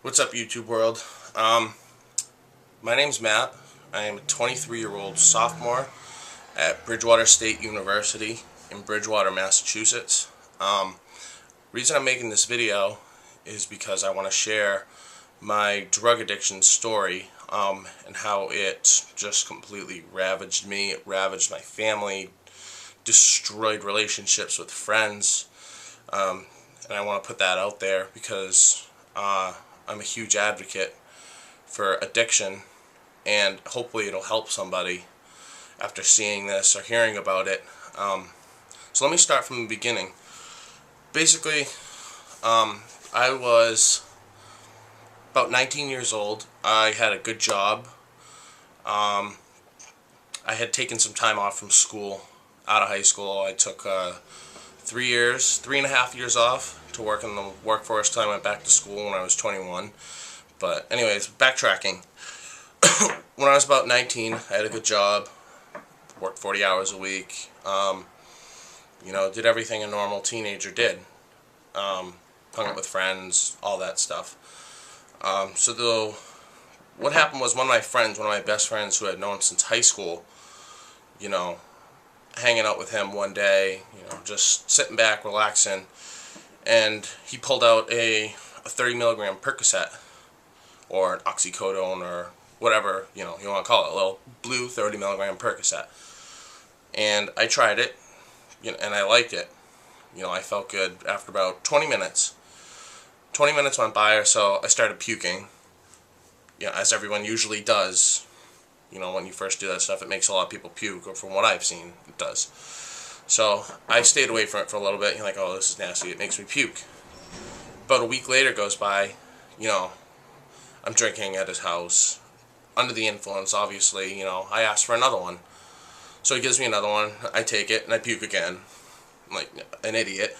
What's up, YouTube world? My name's Matt. I am a 23-year-old sophomore at Bridgewater State University in Bridgewater, Massachusetts. Reason I'm making this video is because I want to share my drug addiction story and how it just completely ravaged me. It ravaged my family, destroyed relationships with friends, and I want to put that out there because I'm a huge advocate for addiction, and hopefully it'll help somebody after seeing this or hearing about it. So let me start from the beginning. Basically, I was about 19 years old. I had a good job. I had taken some time off from school, out of high school. I took 3.5 years off to work in the workforce till I went back to school when I was 21. But anyways, backtracking. When I was about 19, I had a good job, worked 40 hours a week, did everything a normal teenager did. Hung out with friends, all that stuff. What happened was one of my best friends who I had known since high school, hanging out with him one day, just sitting back, relaxing, and he pulled out a 30 milligram Percocet, or an oxycodone, or whatever, you want to call it, a little blue 30 milligram Percocet. And I tried it, and I liked it. I felt good after about 20 minutes. 20 minutes went by or so, I started puking, as everyone usually does. When you first do that stuff, it makes a lot of people puke, or from what I've seen, it does. So I stayed away from it for a little bit. You're like, oh, this is nasty, it makes me puke. About a week later goes by, I'm drinking at his house, under the influence, obviously. I asked for another one. So he gives me another one, I take it, and I puke again, like an idiot.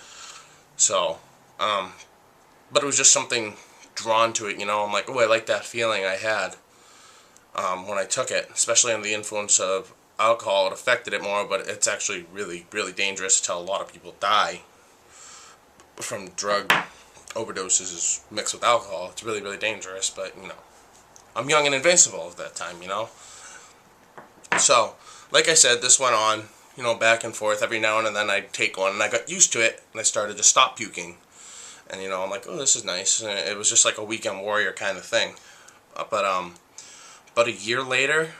So, but it was just something drawn to it, I'm like, oh, I like that feeling I had when I took it, especially under the influence of alcohol. It affected it more, but it's actually really, really dangerous until a lot of people die from drug overdoses mixed with alcohol. It's really, really dangerous, but, I'm young and invincible at that time, So, like I said, this went on, back and forth. Every now and then I'd take one, and I got used to it, and I started to stop puking. And, I'm like, oh, this is nice. And it was just like a weekend warrior kind of thing. But a year later,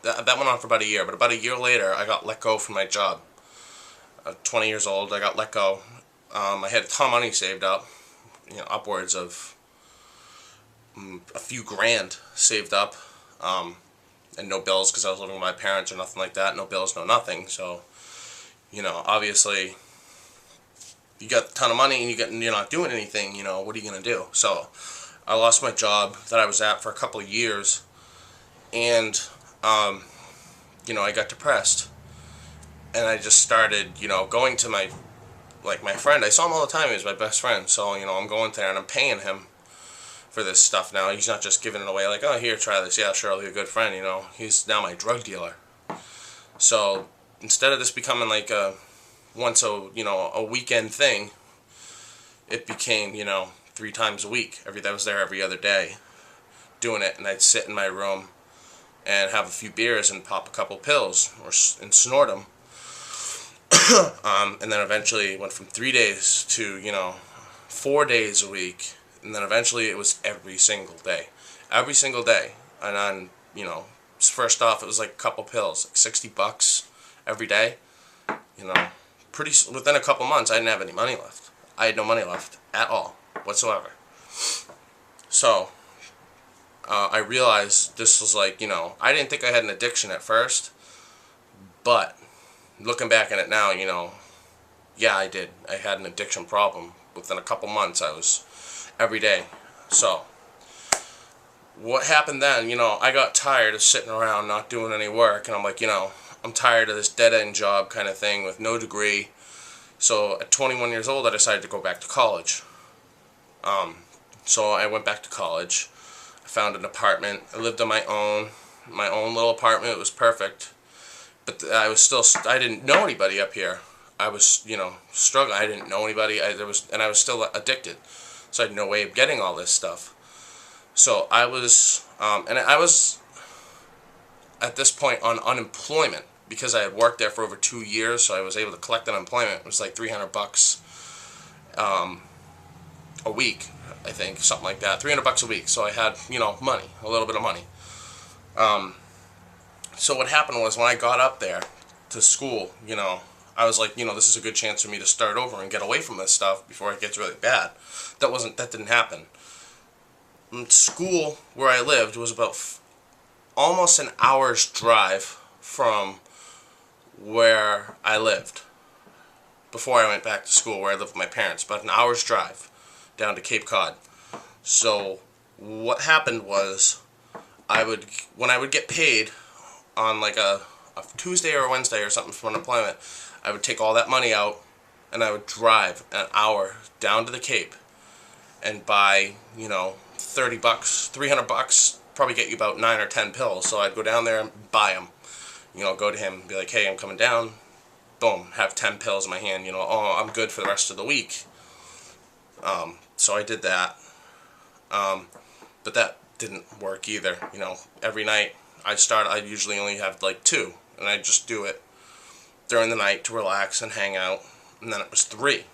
that went on for about a year, but about a year later, I got let go from my job. 20 years old, I got let go. I had a ton of money saved up, upwards of a few grand saved up, and no bills because I was living with my parents or nothing like that. No bills, no nothing. So, obviously, you got a ton of money and you're not doing anything. What are you gonna do? So, I lost my job that I was at for a couple of years, and I got depressed, and I just started, going to my friend. I saw him all the time. He was my best friend. So, I'm going there and I'm paying him for this stuff now. He's not just giving it away like, oh, here, try this. Yeah, sure, I'll be a good friend, He's now my drug dealer. So, instead of this becoming like a weekend thing, it became, 3 times a week. I was there every other day doing it, and I'd sit in my room and have a few beers and pop a couple pills and snort them. And then eventually it went from 3 days to, 4 days a week. And then eventually it was every single day. Every single day. And on, first off, it was like a couple pills, like $60 every day. Within a couple months, I didn't have any money left. I had no money left at all, whatsoever. So, I realized this was like, I didn't think I had an addiction at first, but looking back at it now, yeah, I did. I had an addiction problem. Within a couple months, I was every day. So, what happened then, I got tired of sitting around not doing any work, and I'm like, I'm tired of this dead-end job kind of thing with no degree. So, at 21 years old, I decided to go back to college. So I went back to college. I found an apartment. I lived on my own little apartment. It was perfect. But I didn't know anybody up here. I was, struggling. I didn't know anybody. I was still addicted. So I had no way of getting all this stuff. So I was, and I was at this point on unemployment because I had worked there for over 2 years, so I was able to collect unemployment. It was like $300 a week, I think, something like that. $300 a week. So I had, money, a little bit of money. So what happened was when I got up there to school, I was like, this is a good chance for me to start over and get away from this stuff before it gets really bad. That didn't happen. School where I lived was about almost an hour's drive from where I lived before I went back to school where I lived with my parents. About an hour's drive down to Cape Cod. So what happened was when I would get paid on like a Tuesday or a Wednesday or something from unemployment, I would take all that money out and I would drive an hour down to the Cape and buy, $30, $300, probably get you about 9 or 10 pills. So I'd go down there and buy them. Go to him and be like, hey, I'm coming down. Boom, have 10 pills in my hand. Oh, I'm good for the rest of the week. So I did that. But that didn't work either. Every night I'd usually only have like 2, and I'd just do it during the night to relax and hang out. And then it was 3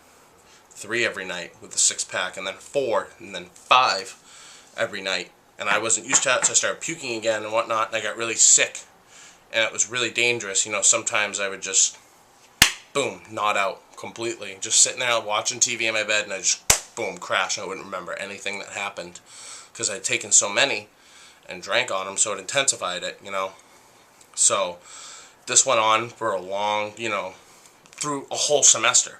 every night with the 6-pack, and then 4, and then 5 every night. And I wasn't used to it, so I started puking again and whatnot, and I got really sick. And it was really dangerous. Sometimes I would just, boom, nod out completely. Just sitting there watching TV in my bed, and I just, boom, crash. I wouldn't remember anything that happened because I'd taken so many and drank on them, so it intensified it, So this went on for a long, through a whole semester.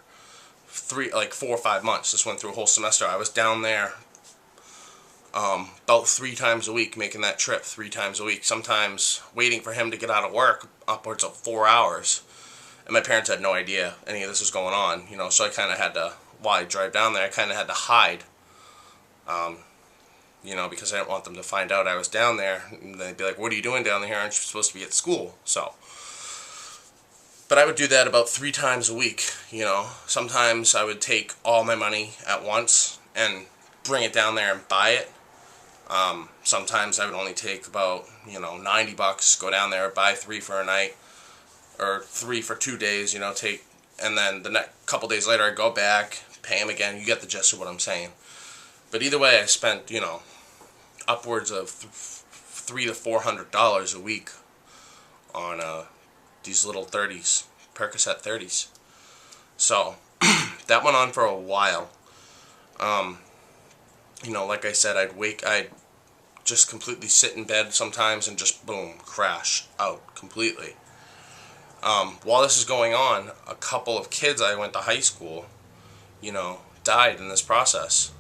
4 or 5 months. This went through a whole semester. I was down there about 3 times a week, making that trip 3 times a week. Sometimes waiting for him to get out of work upwards of 4 hours. And my parents had no idea any of this was going on, so I kind of had to, while I drive down there, I kind of had to hide, because I didn't want them to find out I was down there. And they'd be like, what are you doing down here? Aren't you supposed to be at school? So, but I would do that about 3 times a week, Sometimes I would take all my money at once and bring it down there and buy it. Sometimes I would only take about, $90, go down there, buy 3 for a night, or 3 for 2 days, and then the next couple days later I go back, pay him again. You get the gist of what I'm saying. But either way, I spent, upwards of $300 to $400 a week on these little 30s, Percocet 30s. So that went on for a while. Like I said, I'd just completely sit in bed sometimes and just boom, crash out completely. While this is going on, a couple of kids I went to high school, died in this process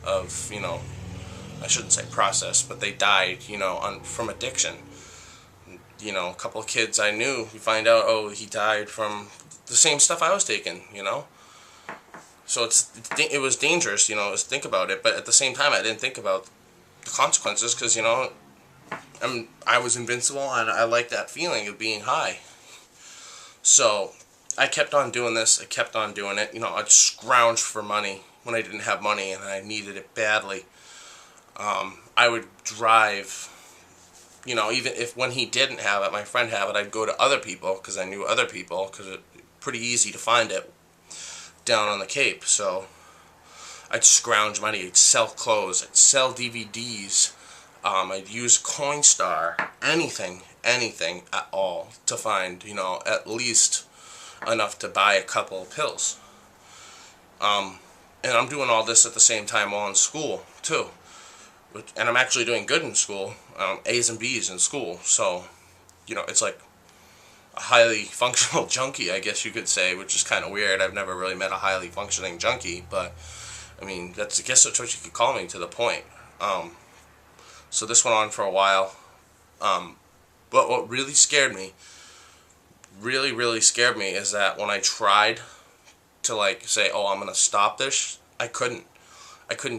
of, I shouldn't say process, but they died, from addiction. A couple of kids I knew, you find out, oh, he died from the same stuff I was taking, So it was dangerous, to think about it, but at the same time I didn't think about the consequences because, I was invincible and I liked that feeling of being high. So I kept on doing this, I kept on doing it. I'd scrounge for money when I didn't have money and I needed it badly. I would drive, even if when he didn't have it, my friend have it, I'd go to other people because I knew other people because it's pretty easy to find it down on the Cape. So I'd scrounge money, I'd sell clothes, I'd sell DVDs, I'd use Coinstar, anything at all to find, at least enough to buy a couple of pills. And I'm doing all this at the same time while in school, too. And I'm actually doing good in school, A's and B's in school. So, it's like a highly functional junkie, I guess you could say, which is kind of weird. I've never really met a highly functioning junkie, but, I guess that's what you could call me to the point. So this went on for a while. But what really scared me, really scared me, is that when I tried to say, oh, I'm gonna stop this, I couldn't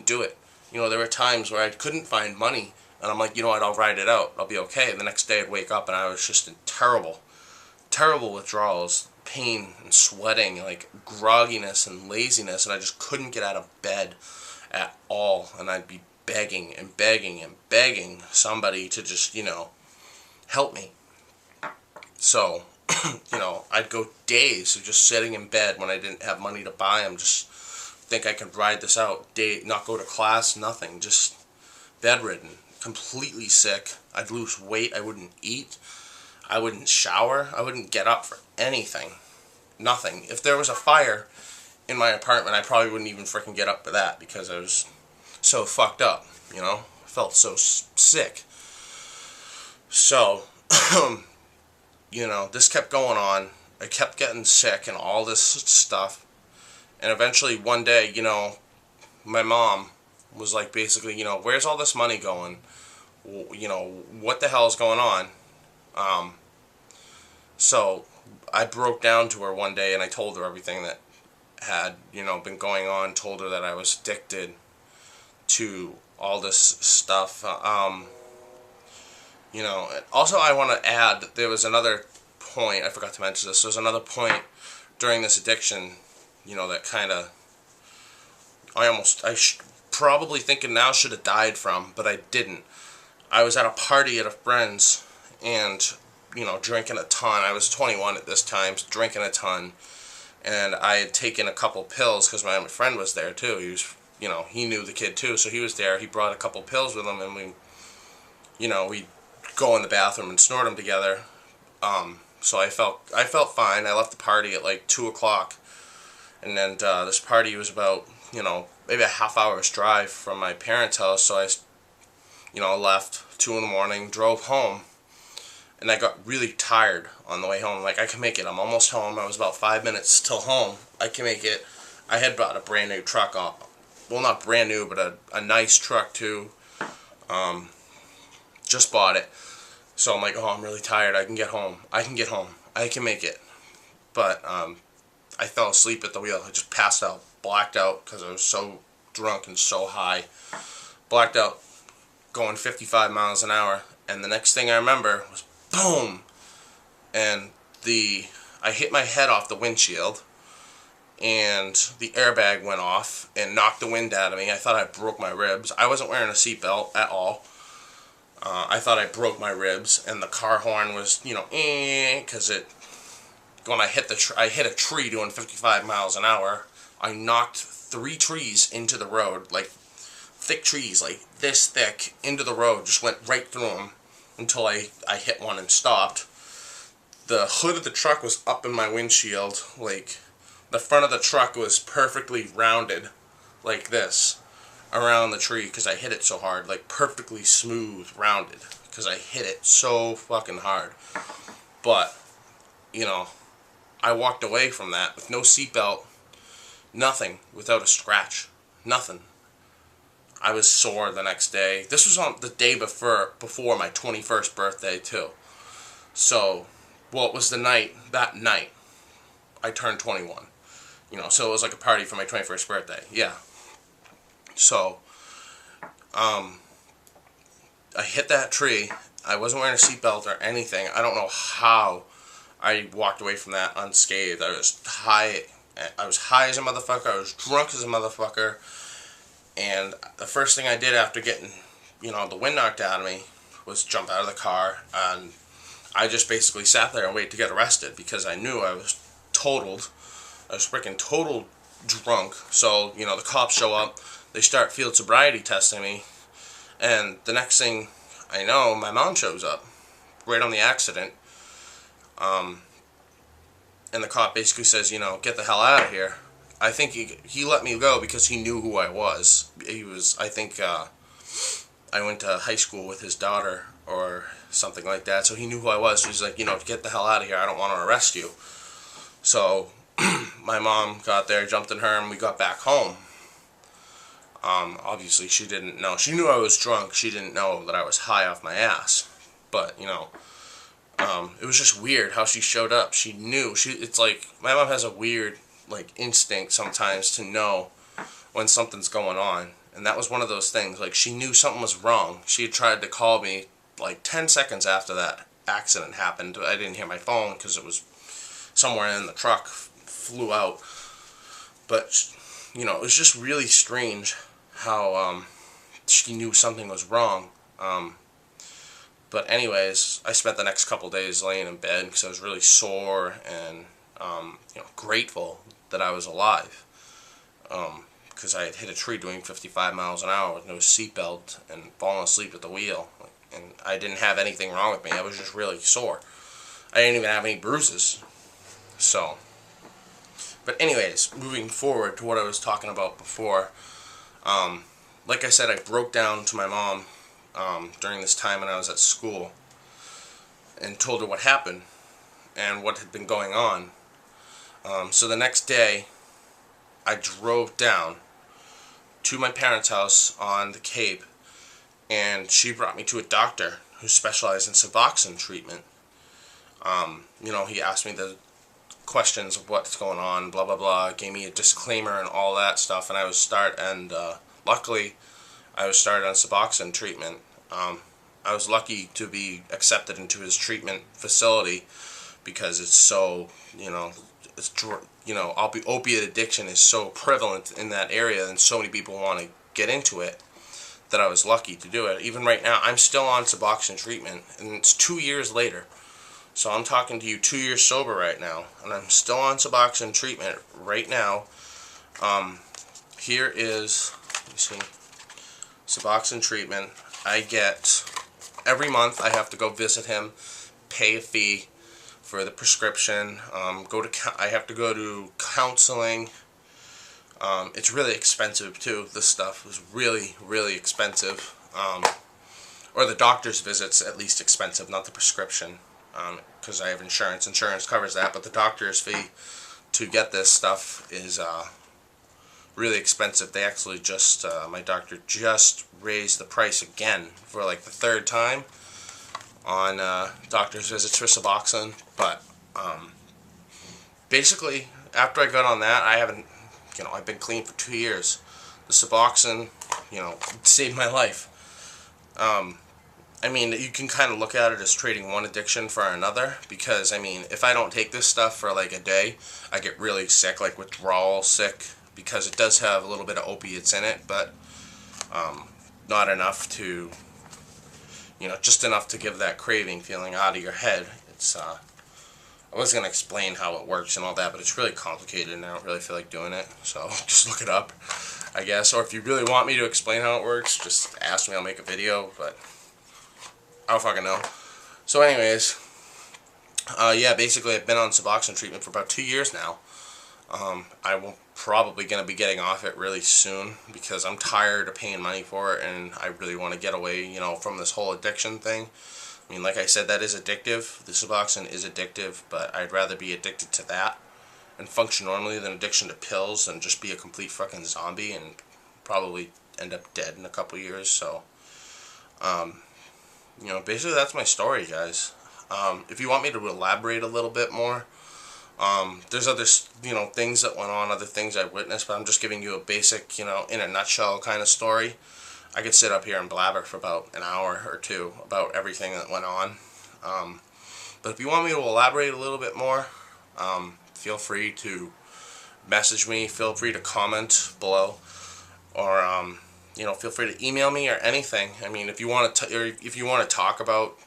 do it. There were times where I couldn't find money, and I'm like, what, I'll ride it out, I'll be okay. And the next day I'd wake up and I was just in terrible withdrawals, pain and sweating, grogginess and laziness, and I just couldn't get out of bed at all. And I'd be begging and begging and begging somebody to just, help me. So, I'd go days of just sitting in bed when I didn't have money to buy them, just think I could ride this out, not go to class, nothing, just bedridden, completely sick. I'd lose weight, I wouldn't eat, I wouldn't shower, I wouldn't get up for anything, nothing. If there was a fire in my apartment, I probably wouldn't even freaking get up for that because I was so fucked up, I felt so sick. So, this kept going on. I kept getting sick and all this stuff. And eventually one day, my mom was like, basically, where's all this money going? What the hell is going on? So I broke down to her one day and I told her everything that had, been going on. Told her that I was addicted to all this stuff. Also I want to add that there was another point, I forgot to mention this, there was another point during this addiction, that kind of, probably thinking now should have died from, but I didn't. I was at a party at a friend's, and, drinking a ton. I was 21 at this time, drinking a ton, and I had taken a couple pills, because my friend was there too. He was, he knew the kid too, so he was there. He brought a couple pills with him, and we go in the bathroom and snort them together. So I felt fine. I left the party at like 2 o'clock, and then this party was about, maybe a half hour's drive from my parents' house, so I, left 2 in the morning, drove home, and I got really tired on the way home. Like, I can make it. I'm almost home. I was about 5 minutes till home. I can make it. I had bought a brand new truck. Well, not brand new, but a nice truck too. Just bought it. So I'm like, oh, I'm really tired. I can get home. I can make it. But I fell asleep at the wheel. I just passed out, blacked out, because I was so drunk and so high. Blacked out, going 55 miles an hour. And the next thing I remember was boom! And I hit my head off the windshield, and the airbag went off and knocked the wind out of me. I thought I broke my ribs. I wasn't wearing a seatbelt at all. I thought I broke my ribs, and the car horn was, because when I hit a tree doing 55 miles an hour. I knocked 3 trees into the road, like thick trees, like this thick, into the road. Just went right through them until I hit one and stopped. The hood of the truck was up in my windshield, like the front of the truck was perfectly rounded, like this, around the tree, because I hit it so hard, like perfectly smooth, rounded, because I hit it so fucking hard. But, I walked away from that with no seatbelt, nothing, without a scratch, nothing. I was sore the next day. This was on the day before my 21st birthday too. So, it was that night, I turned 21. So it was like a party for my 21st birthday, yeah. So, I hit that tree. I wasn't wearing a seatbelt or anything. I don't know how I walked away from that unscathed. I was high as a motherfucker. I was drunk as a motherfucker. And the first thing I did after getting, the wind knocked out of me was jump out of the car. And I just basically sat there and waited to get arrested because I knew I was totaled. I was freaking total drunk. So, the cops show up. They start field sobriety testing me. And the next thing I know, my mom shows up right on the accident. And the cop basically says, get the hell out of here. I think he let me go because he knew who I was. I think I went to high school with his daughter or something like that, so he knew who I was. So he's like, get the hell out of here. I don't want to arrest you. So my mom got there, jumped in her, and we got back home. Obviously she didn't know. She knew I was drunk. She didn't know that I was high off my ass. But, it was just weird how she showed up. She knew. It's like, my mom has a weird, instinct sometimes to know when something's going on. And that was one of those things. Like, she knew something was wrong. She had tried to call me, 10 seconds after that accident happened. I didn't hear my phone because it was somewhere in the truck, flew out. But, it was just really strange how, she knew something was wrong. But anyways, I spent the next couple days laying in bed because I was really sore and grateful that I was alive. Because I had hit a tree doing 55 miles an hour with no seatbelt and fallen asleep at the wheel. And I didn't have anything wrong with me. I was just really sore. I didn't even have any bruises. So, but anyways, moving forward to what I was talking about before. Like I said, I broke down to my mom during this time when I was at school and told her what happened and what had been going on. So the next day, I drove down to my parents' house on the Cape, and she brought me to a doctor who specialized in Suboxone treatment. He asked me the questions of what's going on, blah blah blah, gave me a disclaimer and all that stuff, and luckily I was started on Suboxone treatment. I was lucky to be accepted into his treatment facility because it's so, opiate addiction is so prevalent in that area and so many people want to get into it that I was lucky to do it. Even right now, I'm still on Suboxone treatment, and it's 2 years later. So I'm talking to you 2 years sober right now, and I'm still on Suboxone treatment right now. Here is, let me see, Suboxone treatment. I get, every month I have to go visit him, pay a fee for the prescription, I have to go to counseling. It's really expensive too. This stuff is really, really expensive. Or the doctor's visit's at least expensive, not the prescription, because I have insurance. Insurance covers that, but the doctor's fee to get this stuff is really expensive. They actually just, my doctor just raised the price again for like the third time on doctor's visits for Suboxone. But basically, after I got on that, I've been clean for 2 years. The Suboxone, saved my life. You can kind of look at it as trading one addiction for another, because, if I don't take this stuff for like a day, I get really sick, like withdrawal sick, because it does have a little bit of opiates in it, but not enough to, just enough to give that craving feeling out of your head. It's, I was going to explain how it works and all that, but it's really complicated and I don't really feel like doing it, so just look it up, I guess. Or if you really want me to explain how it works, just ask me, I'll make a video, but I don't fucking know. So anyways, yeah, basically I've been on Suboxone treatment for about 2 years now. I'm probably going to be getting off it really soon because I'm tired of paying money for it and I really want to get away, from this whole addiction thing. Like I said, that is addictive. The Suboxone is addictive, but I'd rather be addicted to that and function normally than addiction to pills and just be a complete fucking zombie and probably end up dead in a couple years. So, basically that's my story, guys. If you want me to elaborate a little bit more, there's other, things that went on, other things I witnessed, but I'm just giving you a basic, in a nutshell kind of story. I could sit up here and blabber for about an hour or two about everything that went on. But if you want me to elaborate a little bit more, feel free to message me, feel free to comment below, or, feel free to email me or anything. If you want to talk about,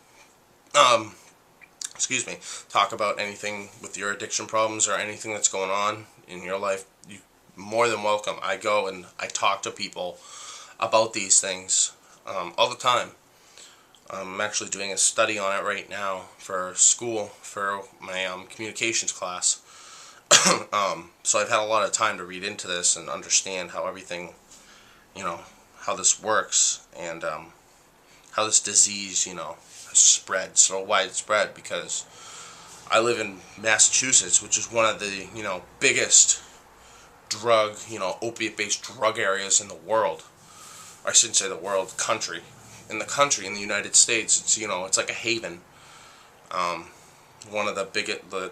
talk about anything with your addiction problems or anything that's going on in your life, you're more than welcome. I go and I talk to people about these things all the time. I'm actually doing a study on it right now for school, for my communications class. So I've had a lot of time to read into this and understand how everything, how this works and how this disease, has spread so widespread, because I live in Massachusetts, which is one of the, biggest drug, opiate-based drug areas in the world. I shouldn't say the world, country. In the United States, it's, it's like a haven. One of the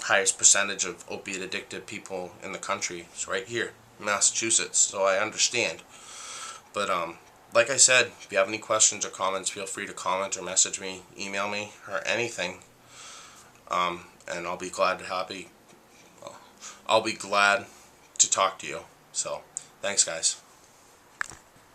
highest percentage of opiate addicted people in the country is right here in Massachusetts, so I understand. But, like I said, if you have any questions or comments, feel free to comment or message me, email me, or anything. And I'll be glad to talk to you. So, thanks guys.